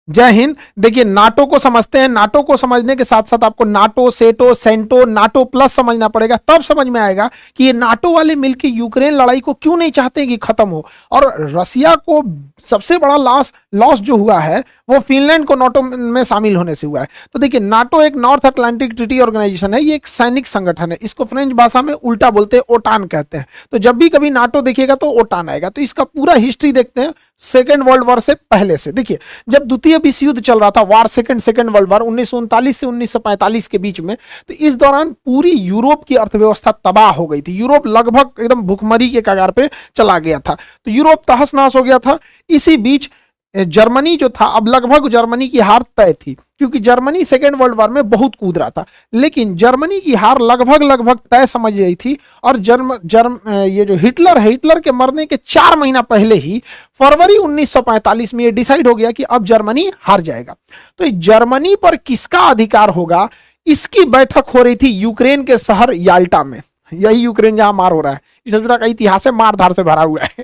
जय हिंद। देखिए, नाटो को समझते हैं, नाटो को समझने के साथ साथ आपको नाटो, सेटो, सेंटो, नाटो प्लस समझना पड़ेगा, तब समझ में आएगा कि ये नाटो वाले मिलकर यूक्रेन लड़ाई को क्यों नहीं चाहते कि खत्म हो। और रसिया को सबसे बड़ा लॉस जो हुआ है वो फिनलैंड को नाटो में शामिल होने से हुआ है। तो देखिए, नाटो एक नॉर्थ अटलांटिक ट्रीटी ऑर्गेनाइजेशन है, ये एक सैनिक संगठन है, इसको फ्रेंच भाषा में उल्टा बोलते हैं, ओटान कहते हैं। तो जब भी कभी नाटो देखिएगा तो ओटान आएगा। तो इसका पूरा हिस्ट्री देखते हैं सेकेंड वर्ल्ड वॉर से पहले से। देखिए, जब द्वितीय विश्व युद्ध चल रहा था, वार सेकेंड वर्ल्ड वॉर 1939 से 1945 के बीच में, तो इस दौरान पूरी यूरोप की अर्थव्यवस्था तबाह हो गई थी। यूरोप लगभग एकदम भुखमरी के कगार पे चला गया था, तो यूरोप तहस नहस हो गया था। इसी बीच जर्मनी जो था, अब लगभग जर्मनी की हार तय थी, क्योंकि जर्मनी सेकेंड वर्ल्ड वॉर में बहुत कूद रहा था, लेकिन जर्मनी की हार लगभग तय समझ रही थी। और ये जो हिटलर है, हिटलर के मरने के 4 महीना पहले ही फरवरी 1945 में ये डिसाइड हो गया कि अब जर्मनी हार जाएगा। तो जर्मनी पर किसका अधिकार होगा, इसकी बैठक हो रही थी यूक्रेन के शहर याल्टा में। यही यूक्रेन जहां मार हो रहा है, इस का इतिहास है, मार धार से भरा हुआ है।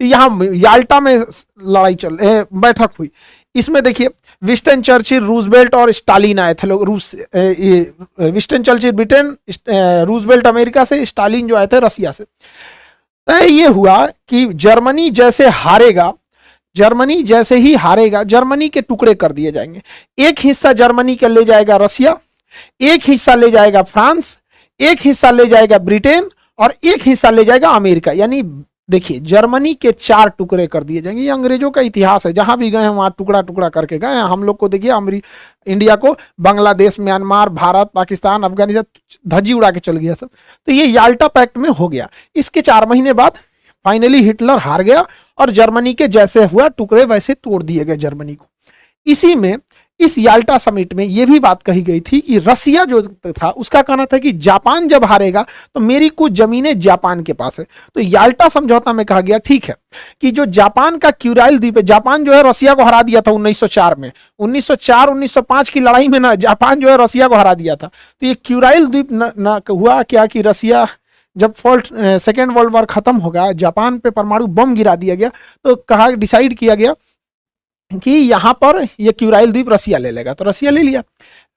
तो यहाँ याल्टा में बैठक हुई। इसमें देखिए, विंस्टन चर्चिल, रूजवेल्ट और स्टालिन आए थे लोग। Winston Churchill Britain, Roosevelt America से, स्टालिन जो आए थे रसिया से। तय ये हुआ कि जर्मनी जैसे ही हारेगा, जर्मनी के टुकड़े कर दिए जाएंगे। एक हिस्सा जर्मनी का ले जाएगा रसिया, एक हिस्सा ले जाएगा फ्रांस, एक हिस्सा ले जाएगा ब्रिटेन और एक हिस्सा ले जाएगा अमेरिका। यानी देखिए, जर्मनी के 4 टुकड़े कर दिए जाएंगे। ये अंग्रेजों का इतिहास है, जहां भी गए हैं वहां टुकड़ा टुकड़ा करके गए हैं। हम लोग को देखिए, इंडिया को बांग्लादेश, म्यांमार, भारत, पाकिस्तान, अफगानिस्तान धज्जी उड़ा के चल गया सब। तो ये याल्टा पैक्ट में हो गया। इसके 4 महीने बाद फाइनली हिटलर हार गया और जर्मनी के जैसे हुआ टुकड़े वैसे तोड़ दिए गए जर्मनी को। इसी में इस याल्टा समिट में यह भी बात कही गई थी कि रसिया जो था उसका कहना था कि जापान जब हारेगा तो मेरी कुछ जमीनें जापान के पास है। तो याल्टा समझौता में कहा गया ठीक है कि जो जापान का क्यूराइल द्वीप है, जापान जो है रसिया को हरा दिया था 1904 में, 1904-1905 की लड़ाई में ना जापान जो है रसिया को हरा दिया था। तो ये क्यूराइल द्वीप न हुआ क्या कि रसिया जब सेकेंड वर्ल्ड वॉर खत्म होगा, जापान पे परमाणु बम गिरा दिया गया, तो कहा डिसाइड किया गया कि यहां पर ये क्यूराइल द्वीप रसिया ले लेगा। तो रसिया ले लिया।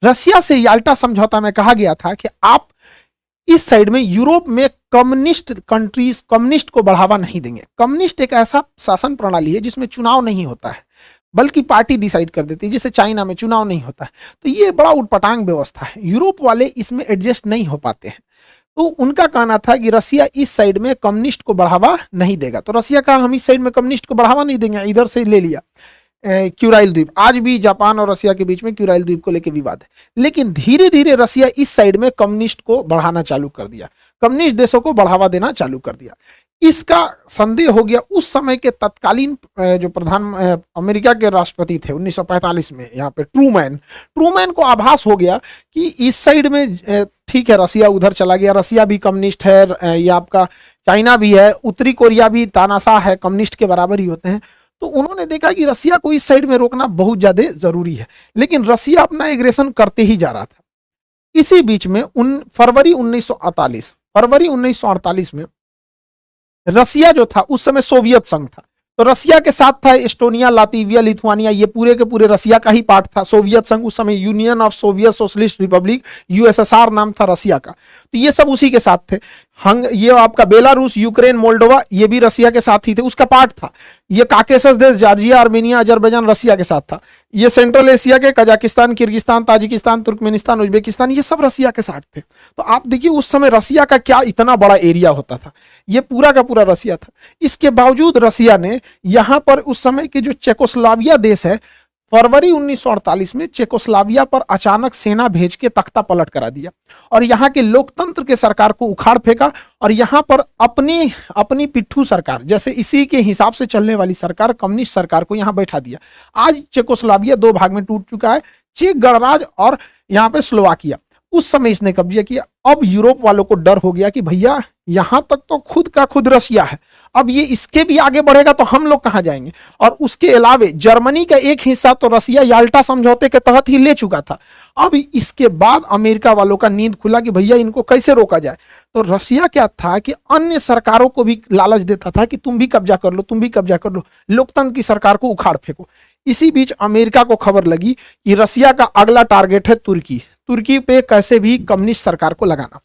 रसिया से याल्टा समझौता में कहा गया था कि आप इस साइड में यूरोप में कम्युनिस्ट को बढ़ावा नहीं देंगे। कम्युनिस्ट एक ऐसा शासन प्रणाली है जिसमें चुनाव नहीं होता है, बल्कि पार्टी डिसाइड कर देती है, जैसे चाइना में चुनाव नहीं होता है। तो ये बड़ा उटपटांग व्यवस्था है, यूरोप वाले इसमें एडजस्ट नहीं हो पाते हैं। तो उनका कहना था कि रसिया इस साइड में कम्युनिस्ट को बढ़ावा नहीं देगा। तो रसिया कहा हम इस साइड में कम्युनिस्ट को बढ़ावा नहीं देंगे, इधर से ले लिया क्यूराइल द्वीप। आज भी जापान और रसिया के बीच में क्यूराइल द्वीप को लेकर विवाद है। लेकिन धीरे धीरे रसिया इस साइड में कम्युनिस्ट को बढ़ाना चालू कर दिया, कम्युनिस्ट देशों को बढ़ावा देना चालू कर दिया। इसका संदेह हो गया उस समय के तत्कालीन जो अमेरिका के राष्ट्रपति थे 1945 में, यहाँ पे ट्रूमैन को आभास हो गया कि इस साइड में ठीक है रसिया उधर चला गया, रसिया भी कम्युनिस्ट है, ये आपका चाइना भी है, उत्तरी कोरिया भी तानाशाह है, कम्युनिस्ट के बराबर ही होते हैं। तो उन्होंने देखा कि रसिया को इस साइड में रोकना बहुत ज्यादा जरूरी है, लेकिन रसिया अपना एग्रेशन करते ही जा रहा था। इसी बीच में फरवरी 1948 में रसिया जो था उस समय सोवियत संघ था, तो रसिया के साथ था एस्टोनिया, लातविया, लिथुआनिया, ये पूरे के पूरे रसिया का ही पार्ट था। सोवियत संघ उस समय union of Soviet socialist Republic, USSR नाम था रसिया का, तो ये सब उसी के साथ थे। ये आपका बेलारूस, यूक्रेन, मोल्डोवा, ये भी रसिया के साथ ही थे, उसका पार्ट था। ये काकेशस देश, जॉर्जिया, आर्मेनिया, अजरबैजान रसिया के साथ था। ये सेंट्रल एशिया के Kazakhstan, Kyrgyzstan, Tajikistan, Turkmenistan, Uzbekistan, ये सब रसिया के साथ थे। तो आप देखिए उस समय रसिया का क्या इतना बड़ा एरिया होता था, ये पूरा का पूरा रसिया था। इसके बावजूद रसिया ने यहां पर उस समय के जो चेकोस्लाविया देश है, फरवरी 1948 में चेकोस्लाविया पर अचानक सेना भेज के तख्ता पलट करा दिया और यहाँ के लोकतंत्र के सरकार को उखाड़ फेंका और यहाँ पर अपनी पिट्ठू सरकार, जैसे इसी के हिसाब से चलने वाली सरकार, कम्युनिस्ट सरकार को यहाँ बैठा दिया। आज चेकोस्लाविया 2 भाग में टूट चुका है, चेक गणराज्य और यहाँ पे स्लोवाकिया। उस समय इसने कब्जा किया। अब यूरोप वालों को डर हो गया कि भैया यहां तक तो खुद का खुद रसिया है, अब ये इसके भी आगे बढ़ेगा तो हम लोग कहां जाएंगे। और उसके अलावे जर्मनी का एक हिस्सा तो रसिया याल्टा समझौते के तहत ही ले चुका था। अब इसके बाद अमेरिका वालों का नींद खुला कि भैया इनको कैसे रोका जाए। तो रसिया क्या था कि अन्य सरकारों को भी लालच देता था कि तुम भी कब्जा कर लो, तुम भी कब्जा कर लो, लोकतंत्र की सरकार को उखाड़ फेंको। इसी बीच अमेरिका को खबर लगी कि रसिया का अगला टारगेट है तुर्की, तुर्की पे कैसे भी कम्युनिस्ट सरकार को लगाना।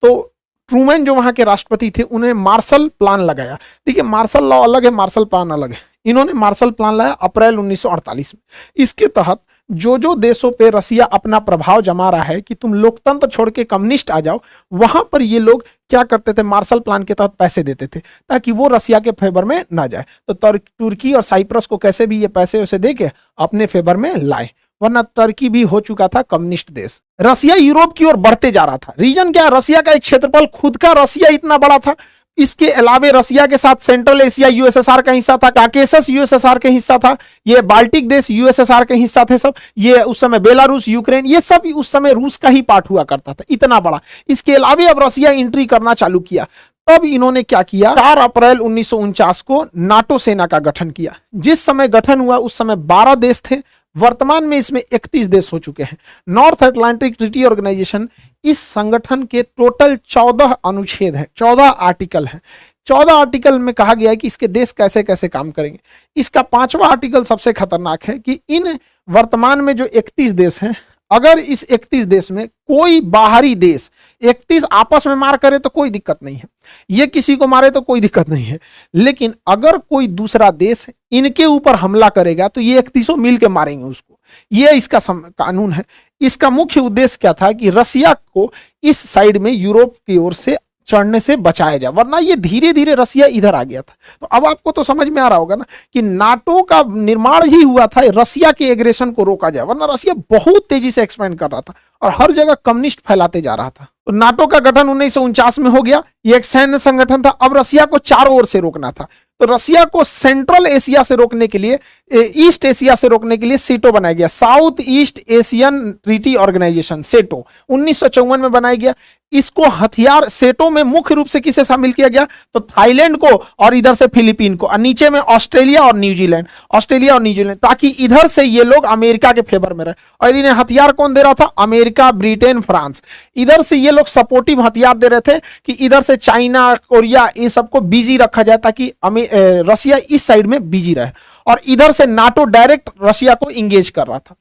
तो ट्रूमैन जो वहां के राष्ट्रपति थे उन्हें मार्शल प्लान लगाया। देखिए मार्शल लॉ अलग है, मार्शल प्लान अलग है। इन्होंने मार्शल प्लान लाया अप्रैल 1948 में। इसके तहत जो देशों पे रसिया अपना प्रभाव जमा रहा है कि तुम लोकतंत्र छोड़ के कम्युनिस्ट आ जाओ, वहां पर ये लोग क्या करते थे, मार्शल प्लान के तहत पैसे देते थे ताकि वो रसिया के फेवर में ना जाए। तो तुर्की और साइप्रस को कैसे भी ये पैसे उसे दे के अपने फेवर में लाए, वरना तुर्की भी हो चुका था कम्युनिस्ट देश। रसिया यूरोप की ओर बढ़ते जा रहा था। रीजन क्या, रसिया का एक क्षेत्रफल खुद का रसिया इतना बड़ा था, इसके अलावे रसिया के साथ सेंट्रल एशिया यूएसएसआर का हिस्सा था, काकेसस यूएसएसआर का हिस्सा था, ये बाल्टिक देश यूएसएसआर के हिस्सा थे सब, ये उस समय बेलारूस, यूक्रेन, ये सब उस समय रूस का ही पार्ट हुआ करता था, इतना बड़ा। इसके अलावे अब रसिया एंट्री करना चालू किया। तब इन्होंने क्या किया, 4 अप्रैल 1949 को नाटो सेना का गठन किया। जिस समय गठन हुआ उस समय 12 देश थे, वर्तमान में इसमें 31 देश हो चुके हैं। नॉर्थ अटलांटिक ट्रीटी ऑर्गेनाइजेशन, इस संगठन के टोटल 14 अनुच्छेद हैं, 14 आर्टिकल हैं। 14 आर्टिकल में कहा गया है कि इसके देश कैसे कैसे काम करेंगे। इसका 5वां आर्टिकल सबसे खतरनाक है कि इन वर्तमान में जो 31 देश हैं, अगर इस 31 देश में कोई बाहरी देश 31 आपस में मार करे तो कोई दिक्कत नहीं है, ये किसी को मारे तो कोई दिक्कत नहीं है, लेकिन अगर कोई दूसरा देश इनके ऊपर हमला करेगा तो ये 31 मिल के मारेंगे उसको। ये इसका कानून है। इसका मुख्य उद्देश्य क्या था कि रसिया को इस साइड में यूरोप की ओर से चढ़ने से बचाया जाए, वरना ये धीरे धीरे रसिया इधर आ गया था। तो अब आपको तो समझ में आ रहा होगा ना कि नाटो का निर्माण ही हुआ था रसिया के एग्रेशन को रोका जाए, वरना रसिया बहुत तेजी से एक्सपेंड कर रहा था और हर जगह कम्युनिस्ट फैलाते जा रहा था। तो नाटो का गठन 1949 में हो गया। ये एक सैन्य संगठन था। अब रसिया को चारों ओर से रोकना था। तो रसिया को सेंट्रल एशिया से रोकने के लिए, ईस्ट एशिया से रोकने के लिए सेटो बनाया गया, south east Asian treaty organisation, SEATO 1954 में बनाया गया। इसको हथियार सेटो में मुख्य रूप से किसे शामिल किया गया, तो थाईलैंड को और इधर से फिलीपीन को, और नीचे में ऑस्ट्रेलिया और न्यूजीलैंड, ताकि इधर से ये लोग अमेरिका के फेवर में रहे। और इन्हें हथियार कौन दे रहा था, अमेरिका, ब्रिटेन, फ्रांस। इधर से ये लोग सपोर्टिव हथियार दे रहे थे कि इधर से चाइना, कोरिया, इन सबको बिजी रखा जाए ताकि रसिया इस साइड में बिजी रहे। और इधर से नाटो डायरेक्ट रसिया को इंगेज कर रहा था।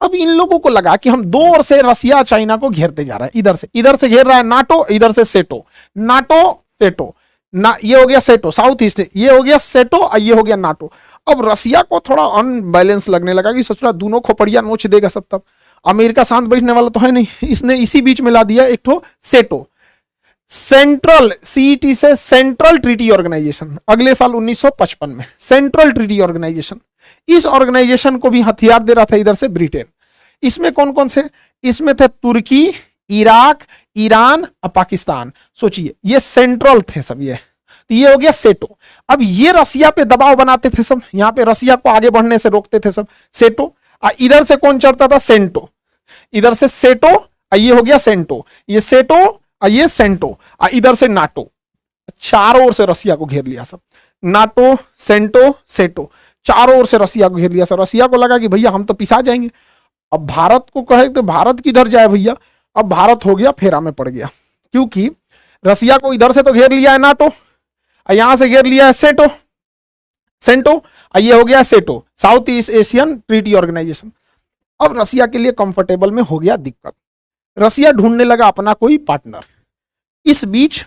अब इन लोगों को लगा कि हम दो ओर से रसिया चाइना को घेरते जा रहे हैं। इधर से घेर रहा है नाटो, इधर से सेटो, नाटो सेटो ना, ये हो गया सेटो साउथ ईस्ट, ये हो गया सेटो और ये हो गया नाटो। अब रसिया को थोड़ा अनबैलेंस लगने लगा कि सचुरा दोनों खोपड़िया नोच देगा सब। तब अमेरिका शांत बैठने वाला तो है नहीं, इसने इसी बीच में ला दिया एक ठो सेटो, सेंट्रल, सीईटी से सेंट्रल ट्रीटी ऑर्गेनाइजेशन, अगले साल 1955 में सेंट्रल ट्रीटी ऑर्गेनाइजेशन। इस ऑर्गेनाइजेशन को भी हथियार दे रहा था इधर से ब्रिटेन। इसमें कौन कौन से, इसमें थे तुर्की, इराक, ईरान और पाकिस्तान। सोचिए ये सेंट्रल थे सब। ये हो गया सेटो। अब ये रसिया पे दबाव बनाते थे सब, यहां पे रसिया को आगे बढ़ने से रोकते थे सब, सेटो। इधर से कौन चढ़ता था, सेंटो, इधर से सेटो, ये हो गया सेंटो, ये सेटो, ये सेंटो, इधर से नाटो। चारों ओर से रसिया को घेर लिया सब, नाटो, सेंटो, सेटो, चारों ओर से रसिया को घेर लिया सब। रसिया को लगा कि भैया हम तो पिसा जाएंगे। अब भारत को कहे तो भारत किधर जाए भैया। अब भारत हो गया फेरा में पड़ गया, क्योंकि रसिया को इधर से तो घेर लिया है नाटो, यहां से घेर लिया है सेटो, सेंटो, ये हो गया SEATO, south east Asian treaty organisation. अब रसिया के लिए कंफर्टेबल में हो गया दिक्कत, रसिया ढूंढने लगा अपना कोई पार्टनर। इस बीच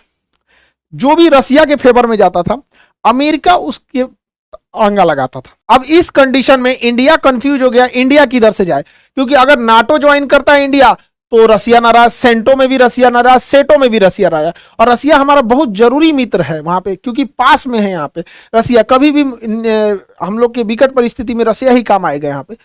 जो भी रसिया के फेवर में जाता था, अमेरिका उसके आंगा लगाता था। अब इस कंडीशन में इंडिया कंफ्यूज हो गया, इंडिया किधर से जाए, क्योंकि अगर नाटो ज्वाइन करता है इंडिया तो रसिया नाराज, सेंटो में भी रसिया नाराज, सेटो में भी रसिया नाराज। और रसिया हमारा बहुत जरूरी मित्र है वहां पे, क्योंकि पास में है यहाँ पे रसिया, कभी भी हम लोग के विकट परिस्थिति में रसिया ही काम आएगा यहाँ पे।